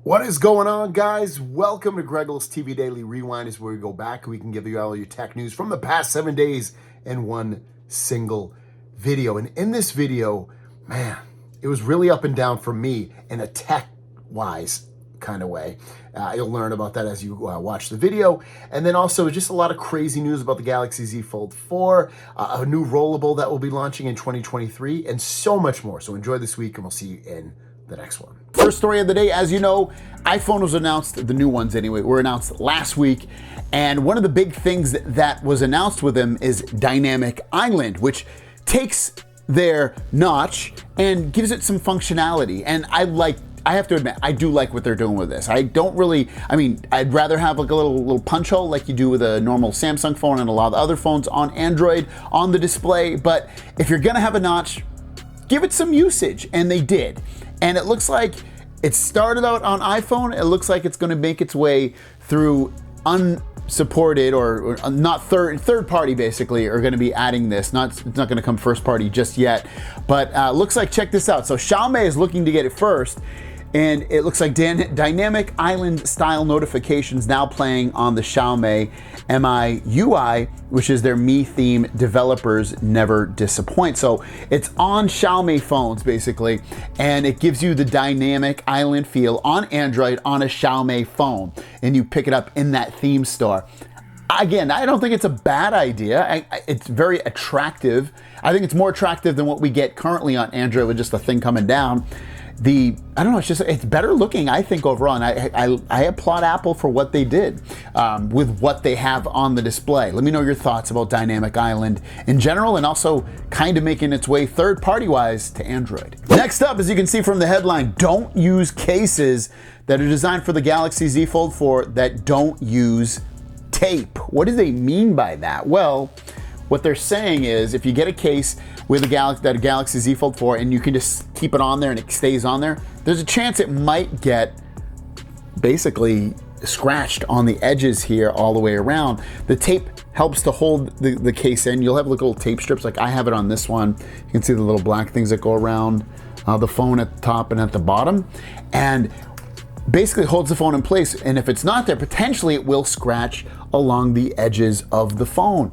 What is going on, guys? Welcome to Greggle's TV Daily Rewind. Is where we go back and we can give you all your tech news from the past 7 days in one single video. And in this video, man, it was really up and down for me in a tech-wise kind of way. You'll learn about that as you watch the video. And then also just a lot of crazy news about the Galaxy Z Fold 4, a new Rollable that will be launching in 2023, and so much more. So enjoy this week and we'll see you in the next one. First story of the day, as you know, iPhone was announced, the new ones anyway, were announced last week. And one of the big things that was announced with them is Dynamic Island, which takes their notch and gives it some functionality. And I have to admit, I do like what they're doing with this. I'd rather have like a little punch hole like you do with a normal Samsung phone and a lot of other phones on Android on the display. But if you're gonna have a notch, give it some usage, and they did. And it looks like it started out on iPhone. It looks like it's going to make its way through unsupported or not third party basically are going to be adding this. It's not going to come first party just yet, but looks like, check this out. So Xiaomi is looking to get it first. And it looks like Dynamic Island style notifications now playing on the Xiaomi MIUI, which is their Mi theme. Developers never disappoint. So it's on Xiaomi phones basically, and it gives you the Dynamic Island feel on Android on a Xiaomi phone, and you pick it up in that theme store. Again, I don't think it's a bad idea. It's very attractive. I think it's more attractive than what we get currently on Android with just a thing coming down. It's better looking, I think, overall, and I applaud Apple for what they did with what they have on the display. Let me know your thoughts about Dynamic Island in general, and also kind of making its way third-party wise to Android. Next up, as you can see from the headline, don't use cases that are designed for the Galaxy Z Fold 4 that don't use tape. What do they mean by that? Well, what they're saying is if you get a case with a Galaxy Z Fold 4 and you can just keep it on there and it stays on there, there's a chance it might get basically scratched on the edges here all the way around. The tape helps to hold the case in. You'll have little tape strips, like I have it on this one. You can see the little black things that go around the phone at the top and at the bottom, and basically holds the phone in place. And if it's not there, potentially it will scratch along the edges of the phone.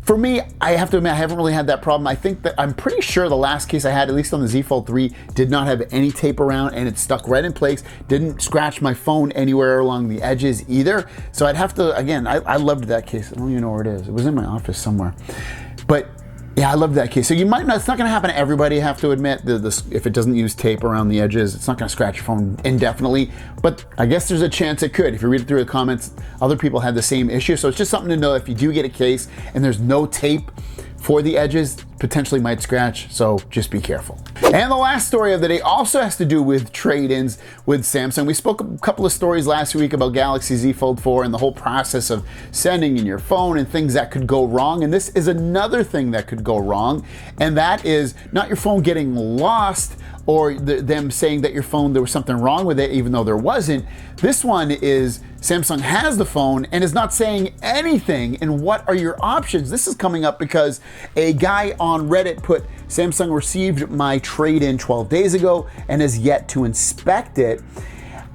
For me, I have to admit, I haven't really had that problem. I'm pretty sure the last case I had, at least on the Z Fold 3, did not have any tape around, and it stuck right in place. Didn't scratch my phone anywhere along the edges either. So I'd have to, again, I loved that case. I don't even know where it is. It was in my office somewhere. But yeah, I love that case. So you might not, it's not gonna happen to everybody, I have to admit. If it doesn't use tape around the edges, it's not gonna scratch your phone indefinitely, but I guess there's a chance it could. If you read through the comments, other people had the same issue. So it's just something to know. If you do get a case and there's no tape for the edges, potentially might scratch, so just be careful. And the last story of the day also has to do with trade-ins with Samsung. We spoke a couple of stories last week about Galaxy Z Fold 4 and the whole process of sending in your phone and things that could go wrong. And this is another thing that could go wrong, and that is not your phone getting lost or them saying that your phone, there was something wrong with it, even though there wasn't. This one is Samsung has the phone and is not saying anything. And what are your options? This is coming up because a guy on Reddit put, Samsung received my trade-in 12 days ago and has yet to inspect it.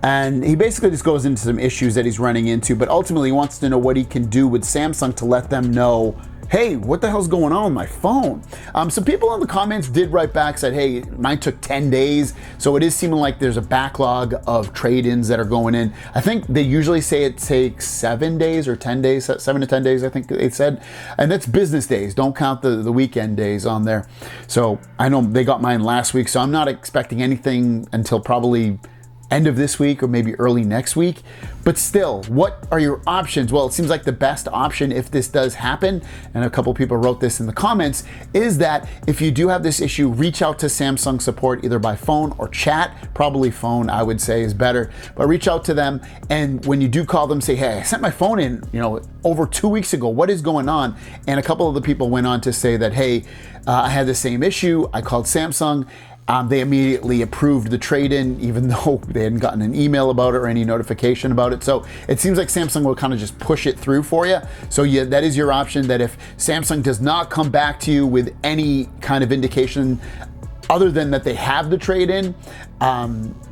And he basically just goes into some issues that he's running into, but ultimately he wants to know what he can do with Samsung to let them know, hey, what the hell's going on with my phone? Some people in the comments did write back, said, hey, mine took 10 days. So it is seeming like there's a backlog of trade-ins that are going in. I think they usually say it takes 7 days or 10 days, 7 to 10 days, I think they said. And that's business days. Don't count the weekend days on there. So I know they got mine last week, so I'm not expecting anything until probably end of this week or maybe early next week. But still, what are your options? Well, it seems like the best option if this does happen, and a couple people wrote this in the comments, is that if you do have this issue, reach out to Samsung support either by phone or chat. Probably phone, I would say, is better, but reach out to them, and when you do call them, say, hey, I sent my phone in, over 2 weeks ago, what is going on? And a couple of the people went on to say that, hey, I had the same issue, I called Samsung. They immediately approved the trade-in, even though they hadn't gotten an email about it or any notification about it. So it seems like Samsung will kind of just push it through for you. So yeah, that is your option, that if Samsung does not come back to you with any kind of indication other than that they have the trade-in,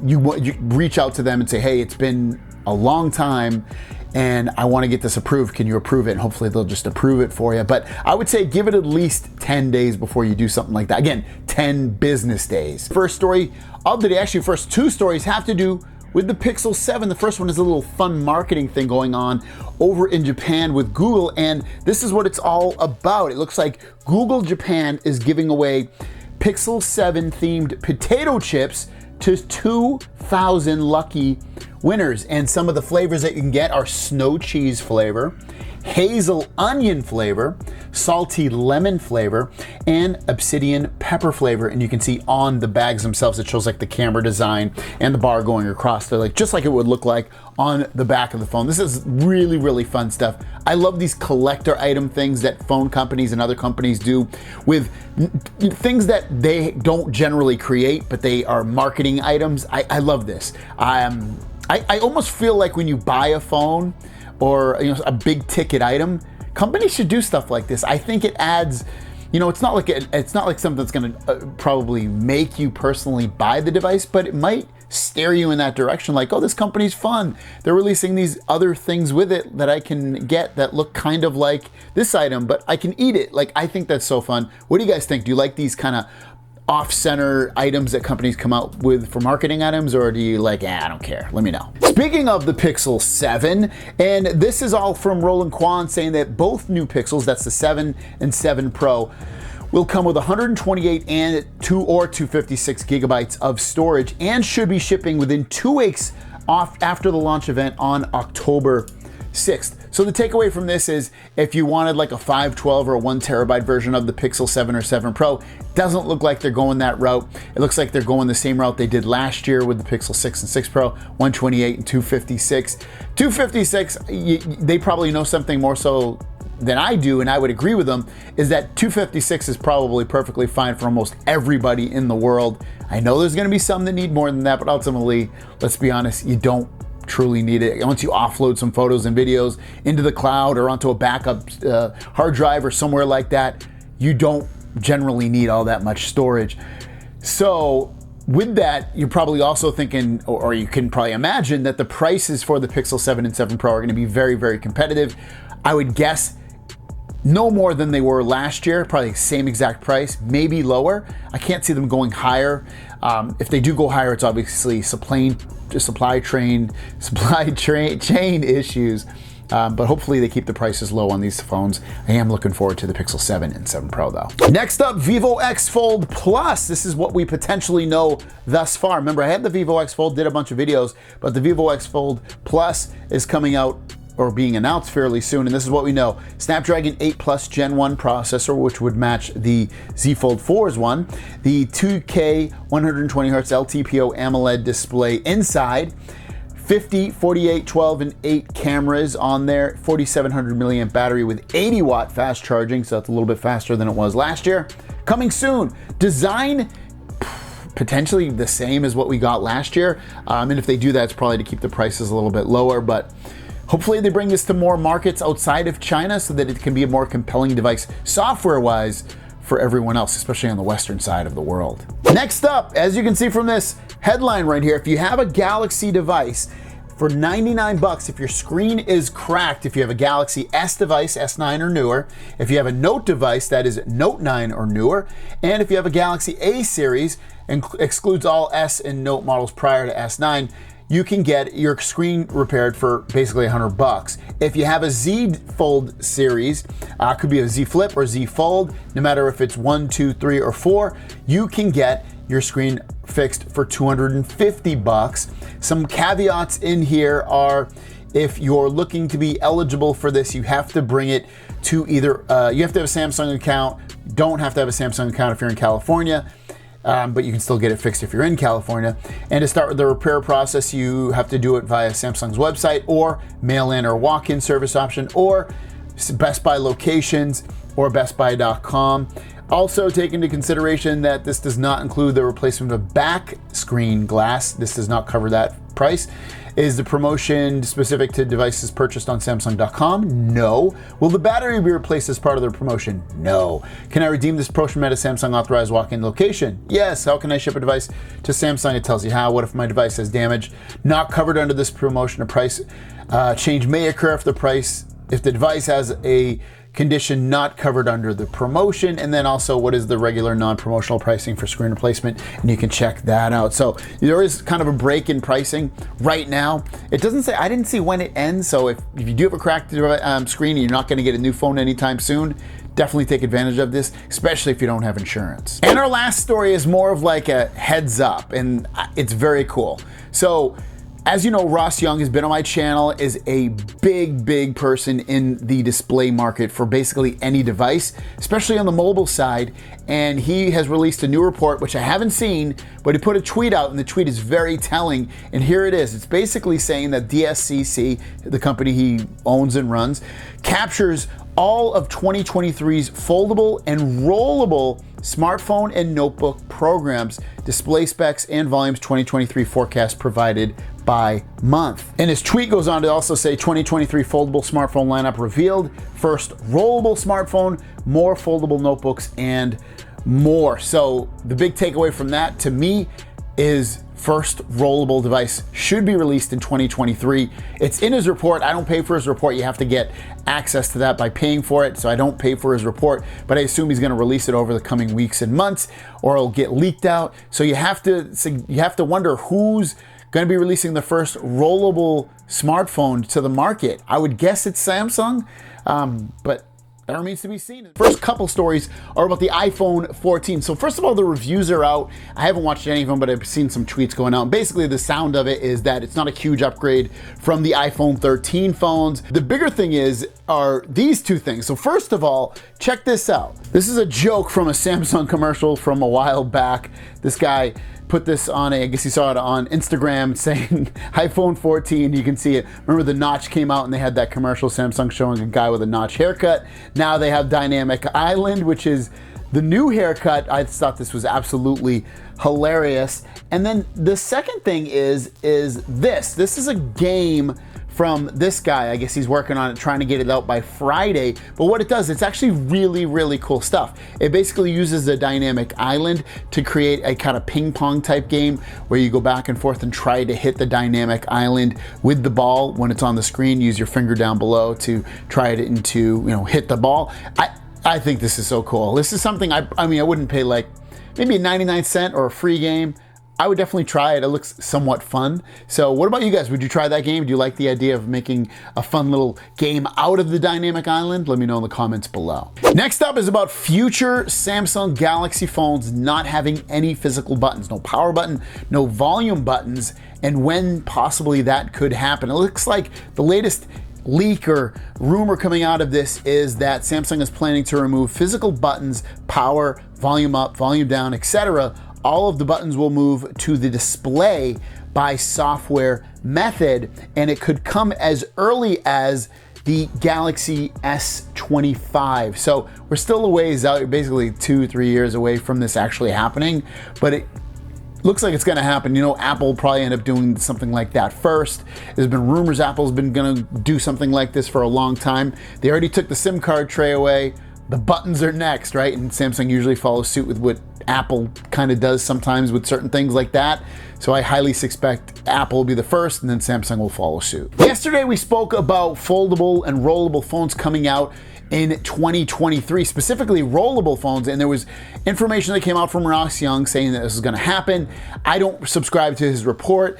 you reach out to them and say, hey, it's been a long time and I want to get this approved. Can you approve it? And hopefully they'll just approve it for you. But I would say give it at least 10 days before you do something like that. Again, 10 business days. First story of the day, actually first two stories have to do with the Pixel 7. The first one is a little fun marketing thing going on over in Japan with Google, and this is what it's all about. It looks like Google Japan is giving away Pixel 7 themed potato chips to 2,000 lucky winners. And some of the flavors that you can get are snow cheese flavor, hazel onion flavor, salty lemon flavor, and obsidian pepper flavor. And you can see on the bags themselves, it shows like the camera design and the bar going across. They're like just like it would look like on the back of the phone. This is really, really fun stuff. I love these collector item things that phone companies and other companies do with things that they don't generally create, but they are marketing items. I love this. I almost feel like when you buy a phone or a big ticket item, companies should do stuff like this. I think it adds, it's not like something that's going to probably make you personally buy the device, but it might steer you in that direction. Like, oh, this company's fun. They're releasing these other things with it that I can get that look kind of like this item, but I can eat it. Like, I think that's so fun. What do you guys think? Do you like these kind of off-center items that companies come out with for marketing items, or do you like, I don't care, let me know. Speaking of the Pixel 7, and this is all from Roland Quan saying that both new Pixels, that's the 7 and 7 Pro, will come with 128 and 256 gigabytes of storage and should be shipping within 2 weeks after the launch event on October 6th. So the takeaway from this is if you wanted like a 512 or a 1 terabyte version of the Pixel 7 or 7 Pro, doesn't look like they're going that route. It looks like they're going the same route they did last year with the Pixel 6 and 6 Pro, 128 and 256. 256, they probably know something more so than I do, and I would agree with them, is that 256 is probably perfectly fine for almost everybody in the world. I know there's gonna be some that need more than that, but ultimately, let's be honest, you don't truly need it. Once you offload some photos and videos into the cloud or onto a backup hard drive or somewhere like that, you don't generally need all that much storage. So with that, you're probably also thinking, or you can probably imagine that the prices for the Pixel 7 and 7 Pro are going to be very, very competitive. I would guess no more than they were last year, probably same exact price, maybe lower. I can't see them going higher. If they do go higher, it's obviously supply chain issues. But hopefully they keep the prices low on these phones. I am looking forward to the Pixel 7 and 7 Pro though. Next up, Vivo X Fold Plus. This is what we potentially know thus far. Remember, I had the Vivo X Fold, did a bunch of videos, but the Vivo X Fold Plus is coming out or being announced fairly soon, and this is what we know. Snapdragon 8 Plus Gen 1 processor, which would match the Z Fold 4's one. The 2K 120Hz LTPO AMOLED display inside. 50, 48, 12, and 8 cameras on there. 4,700 milliamp battery with 80 watt fast charging, so that's a little bit faster than it was last year. Coming soon. Design potentially the same as what we got last year. And if they do that, it's probably to keep the prices a little bit lower, but hopefully they bring this to more markets outside of China so that it can be a more compelling device software-wise for everyone else, especially on the Western side of the world. Next up, as you can see from this headline right here, if you have a Galaxy device for 99 bucks, if your screen is cracked, if you have a Galaxy S device, S9 or newer, if you have a Note device that is Note 9 or newer, and if you have a Galaxy A series, excludes all S and Note models prior to S9, you can get your screen repaired for basically 100 bucks. If you have a Z Fold series, could be a Z Flip or Z Fold, no matter if it's 1, 2, 3, or 4, you can get your screen fixed for 250 bucks. Some caveats in here are, if you're looking to be eligible for this, you have to bring it to either, you have to have a Samsung account, don't have to have a Samsung account if you're in California, but you can still get it fixed if you're in California. And to start with the repair process, you have to do it via Samsung's website or mail-in or walk-in service option, or Best Buy locations or bestbuy.com. Also take into consideration that this does not include the replacement of back screen glass. This does not cover that price. Is the promotion specific to devices purchased on Samsung.com? No. Will the battery be replaced as part of the promotion? No. Can I redeem this promotion at a Samsung authorized walk-in location? Yes. How can I ship a device to Samsung? It tells you how. What if my device has damage not covered under this promotion? A price change may occur if the device has a condition not covered under the promotion. And then also, what is the regular non-promotional pricing for screen replacement? And you can check that out. So there is kind of a break in pricing right now. It doesn't say, I didn't see when it ends. So if you do have a cracked screen and you're not going to get a new phone anytime soon, definitely take advantage of this, especially if you don't have insurance. And our last story is more of like a heads up, and it's very cool. So as you know, Ross Young has been on my channel, is a big person in the display market for basically any device, especially on the mobile side. And he has released a new report, which I haven't seen, but he put a tweet out, and the tweet is very telling. And here it is. It's basically saying that DSCC, the company he owns and runs, captures all of 2023's foldable and rollable smartphone and notebook programs, display specs, and volumes 2023 forecast provided by month. And his tweet goes on to also say 2023 foldable smartphone lineup revealed, first rollable smartphone, more foldable notebooks, and more. So the big takeaway from that to me is first rollable device should be released in 2023. It's in his report. I don't pay for his report. You have to get access to that by paying for it. So I don't pay for his report, but I assume he's going to release it over the coming weeks and months, or it'll get leaked out. So you have to wonder who's going to be releasing the first rollable smartphone to the market. I would guess it's Samsung, but that remains to be seen. The first couple stories are about the iPhone 14. So first of all, the reviews are out. I haven't watched any of them, but I've seen some tweets going out. Basically, the sound of it is that it's not a huge upgrade from the iPhone 13 phones. The bigger thing are these two things. So first of all, check this out. This is a joke from a Samsung commercial from a while back. This guy put this on I guess he saw it on Instagram saying iPhone 14, you can see it. Remember the notch came out and they had that commercial, Samsung showing a guy with a notch haircut. Now they have Dynamic Island, which is the new haircut. I thought this was absolutely hilarious. And then the second thing is this. This is a game from this guy. I guess he's working on it, trying to get it out by Friday. But what it does, it's actually really cool stuff. It basically uses a dynamic island to create a kind of ping pong type game where you go back and forth and try to hit the dynamic island with the ball when it's on the screen. Use your finger down below to try it into, hit the ball. I think this is so cool. This is something I mean, I wouldn't pay like maybe a 99-cent or a free game. I would definitely try it. It looks somewhat fun. So what about you guys? Would you try that game? Do you like the idea of making a fun little game out of the dynamic island? Let me know in the comments below. Next up is about future Samsung Galaxy phones not having any physical buttons. No power button, no volume buttons, and when possibly that could happen. It looks like the latest leak or rumor coming out of this is that Samsung is planning to remove physical buttons, power, volume up, volume down, etc. All of the buttons will move to the display by software method, and it could come as early as the Galaxy S25. So we're still a ways out, basically 2-3 years away from this actually happening, but it looks like it's gonna happen. Apple will probably end up doing something like that first. There's been rumors Apple's been gonna do something like this for a long time. They already took the SIM card tray away. The buttons are next, right? And Samsung usually follows suit with what Apple kind of does sometimes with certain things like that. So I highly suspect Apple will be the first and then Samsung will follow suit. Yesterday we spoke about foldable and rollable phones coming out in 2023, specifically rollable phones, and there was information that came out from Ross Young saying that this is gonna happen. I don't subscribe to his report,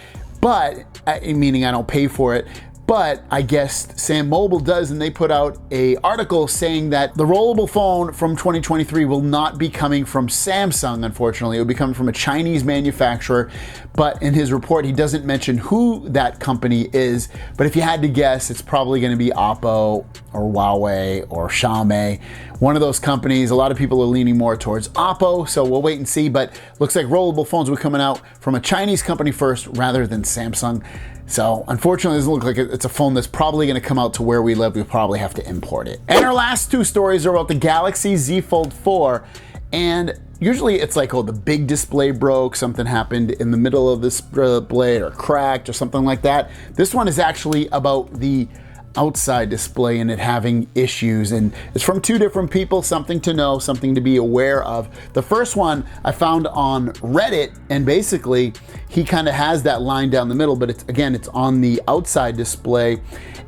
meaning I don't pay for it, but I guess Sam Mobile does, and they put out an article saying that the rollable phone from 2023 will not be coming from Samsung, unfortunately. It will be coming from a Chinese manufacturer, but in his report, he doesn't mention who that company is. But if you had to guess, it's probably gonna be Oppo or Huawei or Xiaomi, one of those companies. A lot of people are leaning more towards Oppo, so we'll wait and see, but looks like rollable phones will be coming out from a Chinese company first rather than Samsung. So unfortunately, it doesn't look like it's a phone that's probably gonna come out to where we live. We'll probably have to import it. And our last two stories are about the Galaxy Z Fold 4 and usually it's like, oh, the big display broke, something happened in the middle of this display or cracked or something like that. This one is actually about the outside display and it having issues, and it's from two different people. Something to know, something to be aware of. The first one I found on Reddit, and basically he kind of has that line down the middle, but it's, again, it's on the outside display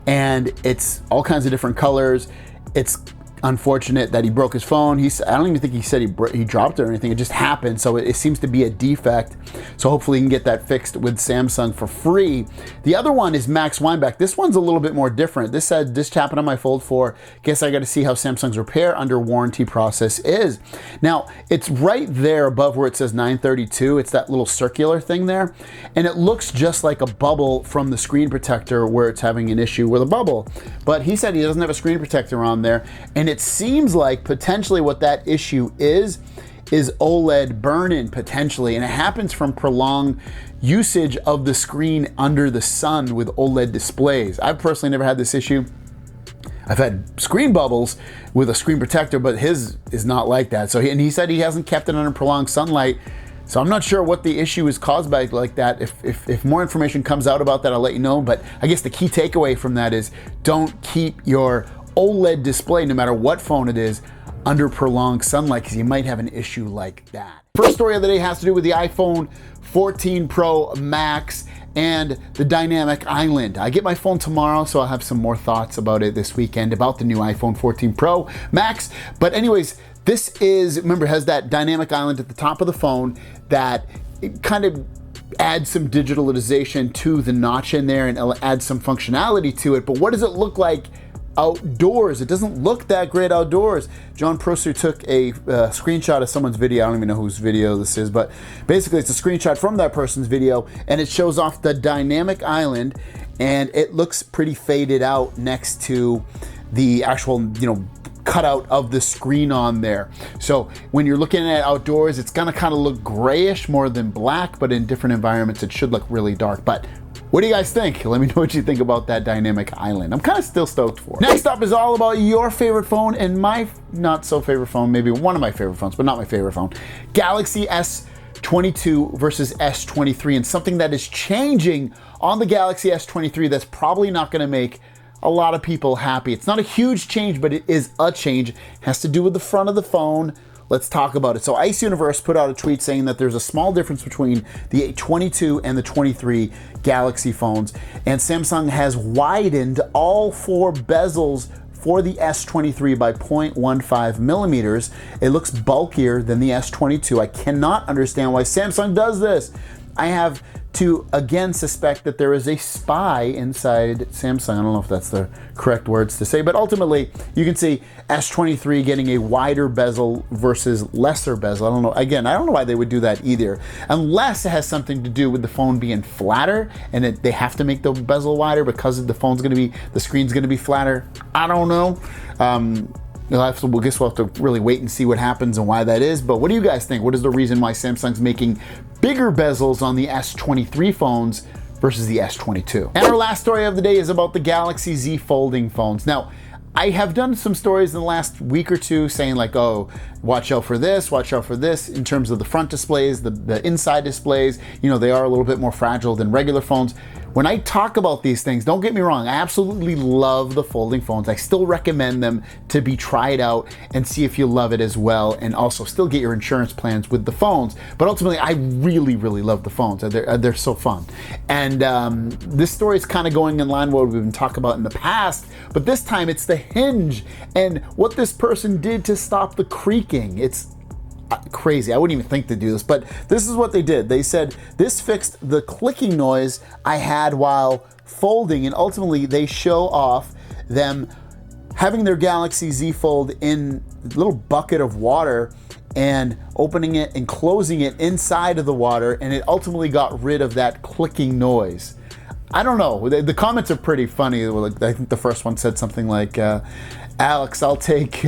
and it's all kinds of different colors. It's unfortunate that he broke his phone. I don't even think he said he dropped it or anything. It just happened. So it seems to be a defect. So hopefully you can get that fixed with Samsung for free. The other one is Max Weinbach. This one's a little bit more different. This said, this happened on my Fold 4. Guess I got to see how Samsung's repair under warranty process is. Now, it's right there above where it says 932. It's that little circular thing there. And it looks just like a bubble from the screen protector where it's having an issue with a bubble. But he said he doesn't have a screen protector on there. And it seems like potentially what that issue is OLED burn-in potentially, and it happens from prolonged usage of the screen under the sun with OLED displays. I've personally never had this issue. I've had screen bubbles with a screen protector, but his is not like that. So he said he hasn't kept it under prolonged sunlight. So I'm not sure what the issue is caused by like that. If more information comes out about that, I'll let you know. But I guess the key takeaway from that is don't keep your OLED display, no matter what phone it is, under prolonged sunlight, because you might have an issue like that. First story of the day has to do with the iPhone 14 Pro Max and the dynamic island. I get my phone tomorrow, so I'll have some more thoughts about it this weekend about the new iPhone 14 Pro Max. But anyways, this is, remember, has that dynamic island at the top of the phone that it kind of adds some digitalization to the notch in there and adds some functionality to it. But what does it look like outdoors? It doesn't look that great outdoors. John Prosser took a screenshot of someone's video. I don't even know whose video this is, but basically it's a screenshot from that person's video, and it shows off the dynamic island, and it looks pretty faded out next to the actual, cutout of the screen on there. So when you're looking at outdoors, it's gonna kind of look grayish more than black, but in different environments it should look really dark. But what do you guys think? Let me know what you think about that dynamic island. I'm kind of still stoked for it. Next up is all about your favorite phone and my not so favorite phone, maybe one of my favorite phones, but not my favorite phone. Galaxy S22 versus S23, and something that is changing on the Galaxy S23 that's probably not gonna make a lot of people happy. It's not a huge change, but it is a change. It has to do with the front of the phone. Let's talk about it. So Ice Universe put out a tweet saying that there's a small difference between the 22 and the 23 Galaxy phones, and Samsung has widened all four bezels for the S23 by 0.15 millimeters. It looks bulkier than the S22. I cannot understand why Samsung does this. I have to again suspect that there is a spy inside Samsung. I don't know if that's the correct words to say, but ultimately you can see S23 getting a wider bezel versus lesser bezel. I don't know. Again, I don't know why they would do that either, unless it has something to do with the phone being flatter and they have to make the bezel wider because the screen's gonna be flatter. I don't know. We'll guess we'll have to really wait and see what happens and why that is. But what do you guys think? What is the reason why Samsung's making bigger bezels on the S23 phones versus the S22? And our last story of the day is about the Galaxy Z folding phones. Now, I have done some stories in the last week or two saying like, oh, watch out for this in terms of the front displays, the inside displays. They are a little bit more fragile than regular phones. When I talk about these things, don't get me wrong, I absolutely love the folding phones. I still recommend them to be tried out and see if you love it as well, and also still get your insurance plans with the phones. But ultimately, I really, really love the phones. They're so fun. And this story is kind of going in line with what we've been talking about in the past, but this time it's the Hinge and what this person did to stop the creaking. It's crazy. I wouldn't even think to do this, but this is what they did. They said this fixed the clicking noise I had while folding, and ultimately they show off them having their Galaxy Z Fold in a little bucket of water and opening it and closing it inside of the water, and it ultimately got rid of that clicking noise. I don't know. The comments are pretty funny. I think the first one said something like, Alex, I'll take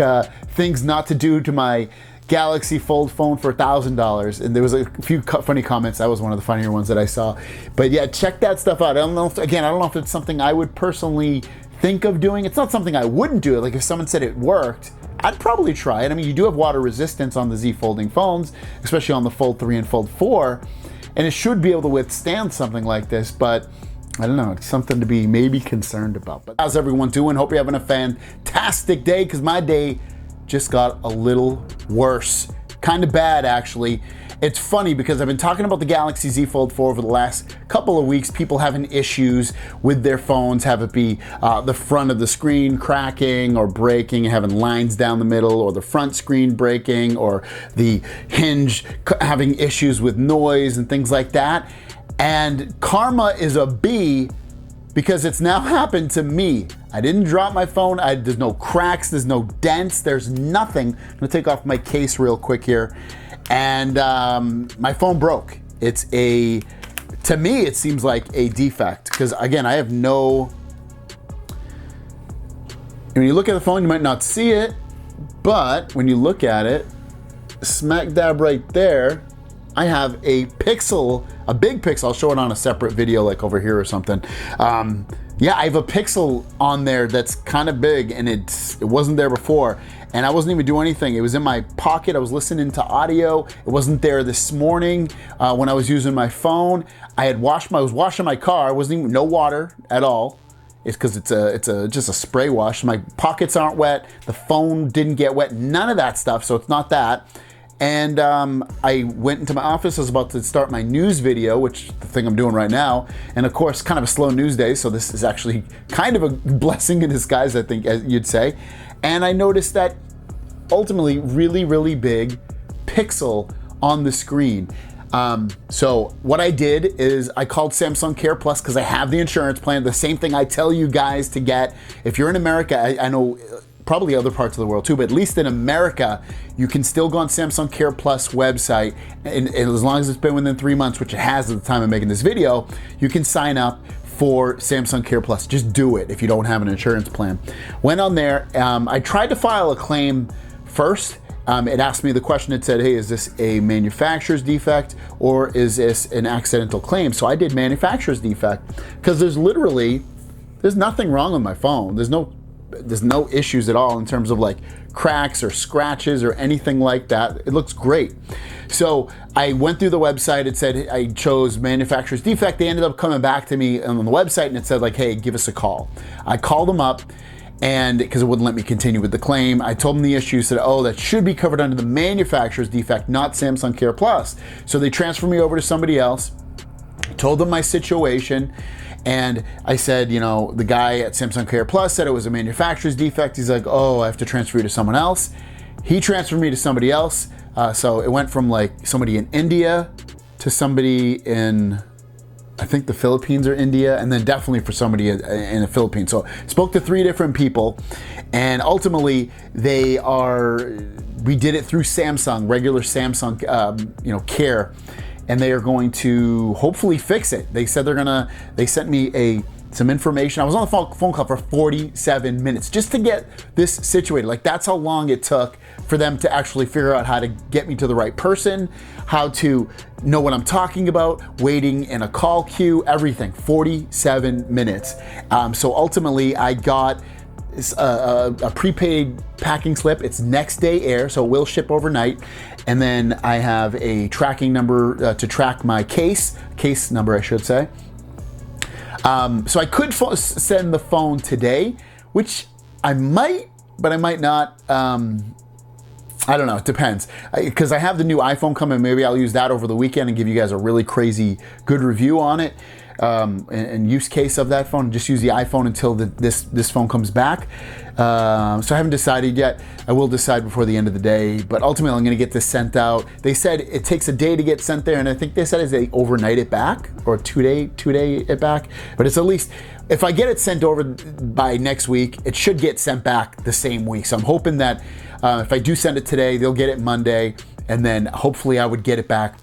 things not to do to my Galaxy Fold phone for $1,000, and there was a few funny comments. That was one of the funnier ones that I saw. But yeah, check that stuff out. I don't know if it's something I would personally think of doing. It's not something I wouldn't do. Like if someone said it worked, I'd probably try it. I mean, you do have water resistance on the Z folding phones, especially on the Fold 3 and Fold 4, and it should be able to withstand something like this, but I don't know, it's something to be maybe concerned about. But how's everyone doing? Hope you're having a fantastic day, because my day just got a little worse. Kind of bad, actually. It's funny because I've been talking about the Galaxy Z Fold 4 over the last couple of weeks. People having issues with their phones, have it be the front of the screen cracking or breaking, having lines down the middle, or the front screen breaking, or the hinge having issues with noise and things like that. And karma is a B, because it's now happened to me. I didn't drop my phone. There's no cracks, there's no dents, there's nothing. I'm gonna take off my case real quick here. And my phone broke. To me, it seems like a defect, because again, I have no, when you look at the phone, you might not see it, but when you look at it, smack dab right there, I have a pixel, a big pixel. I'll show it on a separate video, like over here or something. Yeah, I have a pixel on there that's kind of big, and it wasn't there before, and I wasn't even doing anything. It was in my pocket. I was listening to audio. It wasn't there this morning when I was using my phone. I was washing my car. It wasn't even, no water at all. It's because it's just a spray wash. My pockets aren't wet. The phone didn't get wet. None of that stuff. So it's not that. And I went into my office. I was about to start my news video, which the thing I'm doing right now. And of course, kind of a slow news day. So this is actually kind of a blessing in disguise, I think, as you'd say. And I noticed that ultimately really, really big pixel on the screen. So what I did is I called Samsung Care Plus, because I have the insurance plan, the same thing I tell you guys to get. If you're in America, I know probably other parts of the world too, but at least in America, you can still go on Samsung Care Plus website, and as long as it's been within 3 months, which it has at the time of making this video, you can sign up for Samsung Care Plus. Just do it if you don't have an insurance plan. Went on there, I tried to file a claim first. It asked me the question, it said, hey, is this a manufacturer's defect or is this an accidental claim? So I did manufacturer's defect, because there's nothing wrong with my phone. There's no issues at all in terms of like cracks or scratches or anything like that. It looks great. So I went through the website. It said I chose manufacturer's defect. They ended up coming back to me on the website, and it said like, hey, give us a call. I called them up, and because it wouldn't let me continue with the claim, I told them the issue, said, oh, that should be covered under the manufacturer's defect, not Samsung Care Plus. So they transferred me over to somebody else, told them my situation, and I said, you know, the guy at Samsung Care Plus said it was a manufacturer's defect. He's like, oh, I have to transfer you to someone else. He transferred me to somebody else. So it went from like somebody in India to somebody in, I think the Philippines or India, and then definitely for somebody in the Philippines. So spoke to 3 different people, and ultimately we did it through Samsung, regular Samsung, Care, and they are going to hopefully fix it. They said they sent me some information. I was on the phone call for 47 minutes just to get this situated. Like, that's how long it took for them to actually figure out how to get me to the right person, how to know what I'm talking about, waiting in a call queue, everything. 47 minutes. So ultimately I got a prepaid packing slip. It's next day air, so it will ship overnight. And then I have a tracking number to track my case number, I should say. So I could send the phone today, which I might, but I might not. I don't know, it depends. Because I have the new iPhone coming, maybe I'll use that over the weekend and give you guys a really crazy good review on it. And use case of that phone. Just use the iPhone until this phone comes back. So I haven't decided yet. I will decide before the end of the day, but ultimately I'm gonna get this sent out. They said it takes a day to get sent there, and I think they said they overnight it back, or two day it back. But it's at least, if I get it sent over by next week, it should get sent back the same week. So I'm hoping that if I do send it today, they'll get it Monday, and then hopefully I would get it back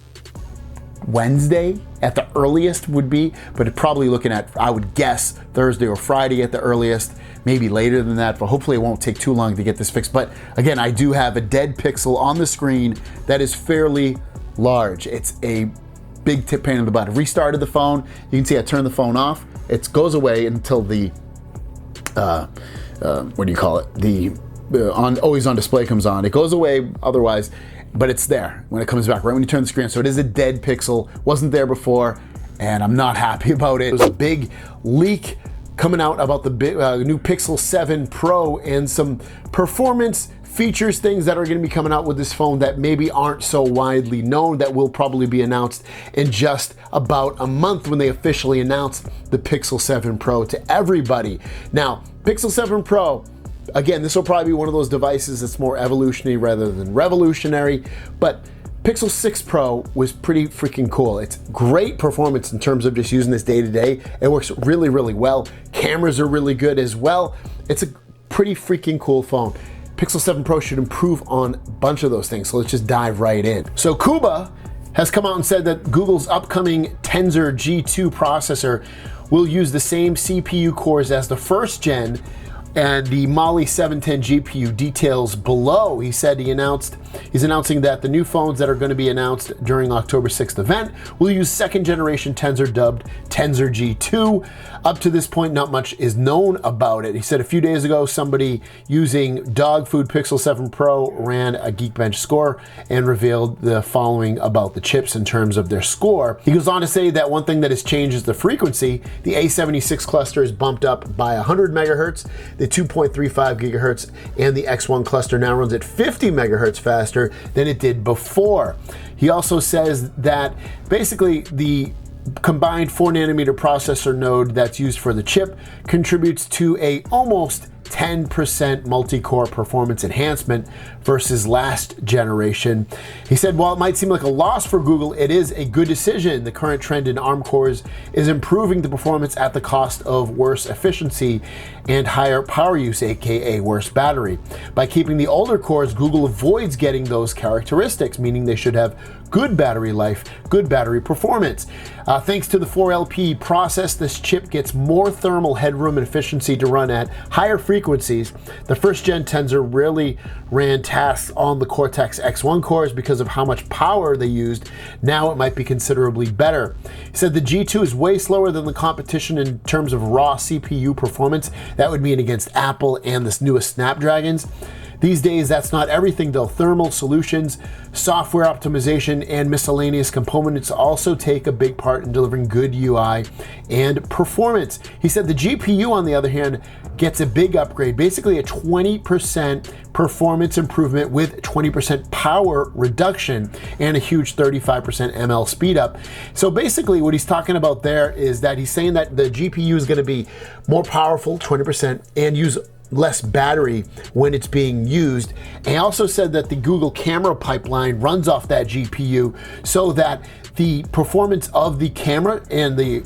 Wednesday at the earliest would be, but it probably looking at, I would guess, Thursday or Friday at the earliest, maybe later than that, but hopefully it won't take too long to get this fixed. But again, I do have a dead pixel on the screen that is fairly large. It's a big pain in the butt. I restarted the phone. You can see I turned the phone off. It goes away until the, what do you call it? The always on display comes on. It goes away otherwise, but it's there when it comes back, right when you turn the screen. So it is a dead pixel, wasn't there before, and I'm not happy about it. There's a big leak coming out about the new Pixel 7 Pro and some performance features, things that are going to be coming out with this phone that maybe aren't so widely known, that will probably be announced in just about a month when they officially announce the Pixel 7 Pro to everybody. Now, Pixel 7 Pro, again, this will probably be one of those devices that's more evolutionary rather than revolutionary, but Pixel 6 Pro was pretty freaking cool. It's great performance in terms of just using this day to day. It works really, really well. Cameras are really good as well. It's a pretty freaking cool phone. Pixel 7 Pro should improve on a bunch of those things, so let's just dive right in. So Kuba has come out and said that Google's upcoming Tensor G2 processor will use the same CPU cores as the first gen and the Mali 710 GPU. Details below. He said he's announcing that the new phones that are going to be announced during October 6th event will use second generation Tensor, dubbed Tensor G2. Up to this point, not much is known about it. He said a few days ago, somebody using Dog Food Pixel 7 Pro ran a Geekbench score and revealed the following about the chips in terms of their score. He goes on to say that one thing that has changed is the frequency. The A76 cluster is bumped up by 100 megahertz. The 2.35 gigahertz and the X1 cluster now runs at 50 megahertz faster than it did before. He also says that basically the combined 4 nanometer processor node that's used for the chip contributes to a almost 10% multi-core performance enhancement versus last generation. He said, while it might seem like a loss for Google, it is a good decision. The current trend in ARM cores is improving the performance at the cost of worse efficiency and higher power use, aka worse battery. By keeping the older cores, Google avoids getting those characteristics, meaning they should have good battery life, good battery performance. Thanks to the 4LP process, this chip gets more thermal headroom and efficiency to run at higher frequencies. The first gen Tensor rarely ran tasks on the Cortex X1 cores because of how much power they used. Now it might be considerably better. He said the G2 is way slower than the competition in terms of raw CPU performance. That would mean against Apple and this newest Snapdragons. These days, that's not everything though. Thermal solutions, software optimization, and miscellaneous components also take a big part in delivering good UI and performance. He said the GPU, on the other hand, gets a big upgrade, basically a 20% performance improvement with 20% power reduction and a huge 35% ML speed up. So basically what he's talking about there is that he's saying that the GPU is going to be more powerful, 20%, and use less battery when it's being used. And he also said that the Google camera pipeline runs off that GPU so that the performance of the camera and the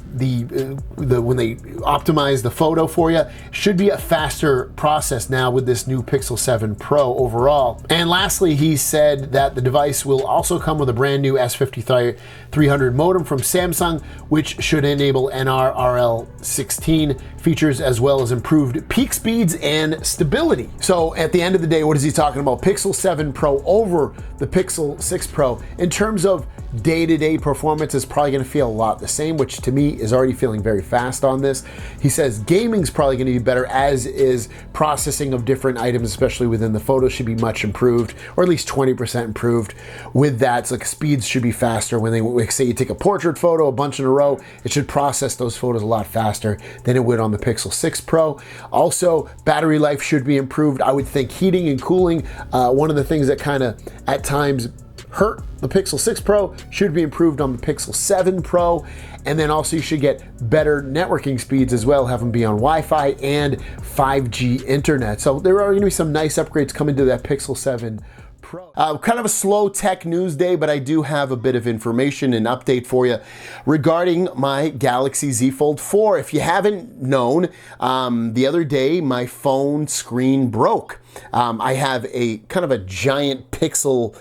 when they optimize the photo for you should be a faster process now with this new Pixel 7 Pro overall. And lastly, he said that the device will also come with a brand new S5300 modem from Samsung, which should enable NR/RL16 features as well as improved peak speeds and stability. So at the end of the day, what is he talking about? Pixel 7 Pro over the Pixel 6 Pro. In terms of day-to-day performance, is probably going to feel a lot the same, which to me is already feeling very fast on this. He says gaming's probably going to be better, as is processing of different items, especially within the photos, should be much improved, or at least 20% improved with that. So like speeds should be faster. When they, like, say you take a portrait photo a bunch in a row, it should process those photos a lot faster than it would on the Pixel 6 Pro. Also, battery life should be improved. I would think heating and cooling, one of the things that kind of at times hurt the Pixel 6 Pro, should be improved on the Pixel 7 Pro. And then also you should get better networking speeds as well, have them be on Wi-Fi and 5G internet. So there are going to be some nice upgrades coming to that Pixel 7 Pro. Kind of a slow tech news day, but I do have a bit of information and update for you regarding my Galaxy Z Fold 4. If you haven't known, the other day my phone screen broke. I have a kind of a giant pixel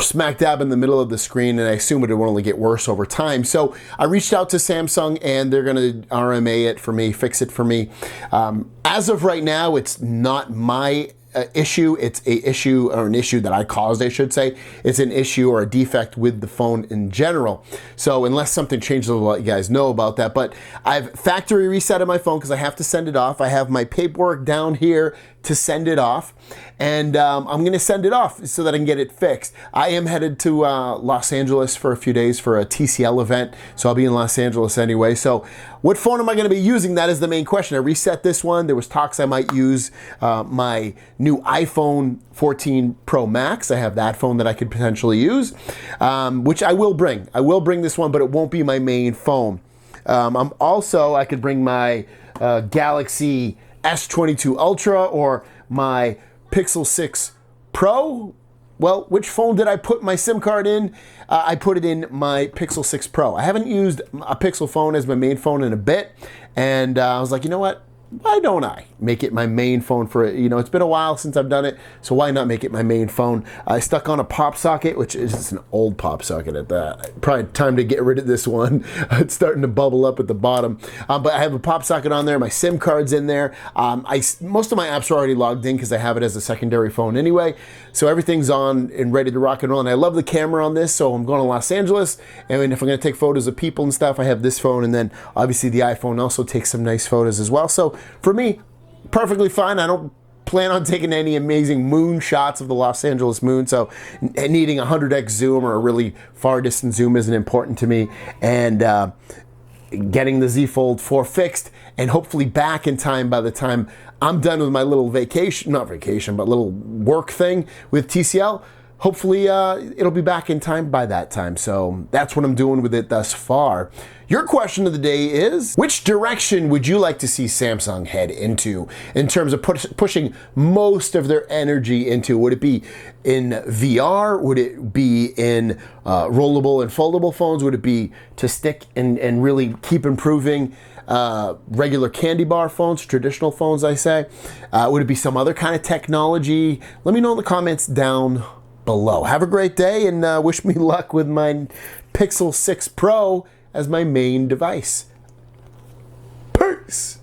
smack dab in the middle of the screen, and I assume it will only get worse over time. So I reached out to Samsung, and they're going to RMA it for me, fix it for me. As of right now, it's not my issue. It's a issue, or an issue that I caused, I should say. It's an issue or a defect with the phone in general. So unless something changes, I'll let you guys know about that. But I've factory resetted my phone because I have to send it off. I have my paperwork down here to send it off, and I'm gonna send it off so that I can get it fixed. I am headed to Los Angeles for a few days for a TCL event, so I'll be in Los Angeles anyway. So what phone am I gonna be using? That is the main question. I reset this one. There was talks I might use my new iPhone 14 Pro Max. I have that phone that I could potentially use, which I will bring. I will bring this one, but it won't be my main phone. I could bring my Galaxy S22 Ultra or my Pixel 6 Pro. Well, which phone did I put my SIM card in? I put it in my Pixel 6 Pro. I haven't used a Pixel phone as my main phone in a bit, and I was like, you know what? Why don't I make it my main phone for it? You know, it's been a while since I've done it, so why not make it my main phone? I stuck on a pop socket, which is an old pop socket at that. Probably time to get rid of this one. It's starting to bubble up at the bottom. But I have a pop socket on there. My SIM card's in there. Most of my apps are already logged in because I have it as a secondary phone anyway. So everything's on and ready to rock and roll. And I love the camera on this, so I'm going to Los Angeles. And if I'm going to take photos of people and stuff, I have this phone. And then obviously the iPhone also takes some nice photos as well. So for me, perfectly fine. I don't plan on taking any amazing moon shots of the Los Angeles moon, so needing a 100x zoom or a really far distance zoom isn't important to me. And getting the Z Fold 4 fixed and hopefully back in time by the time I'm done with my little vacation, not vacation, but little work thing with TCL. Hopefully it'll be back in time by that time. So that's what I'm doing with it thus far. Your question of the day is, which direction would you like to see Samsung head into in terms of pushing most of their energy into? Would it be in VR? Would it be in rollable and foldable phones? Would it be to stick and really keep improving regular candy bar phones, traditional phones, I say? Would it be some other kind of technology? Let me know in the comments down below. Have a great day, and wish me luck with my Pixel 6 Pro as my main device. Peace!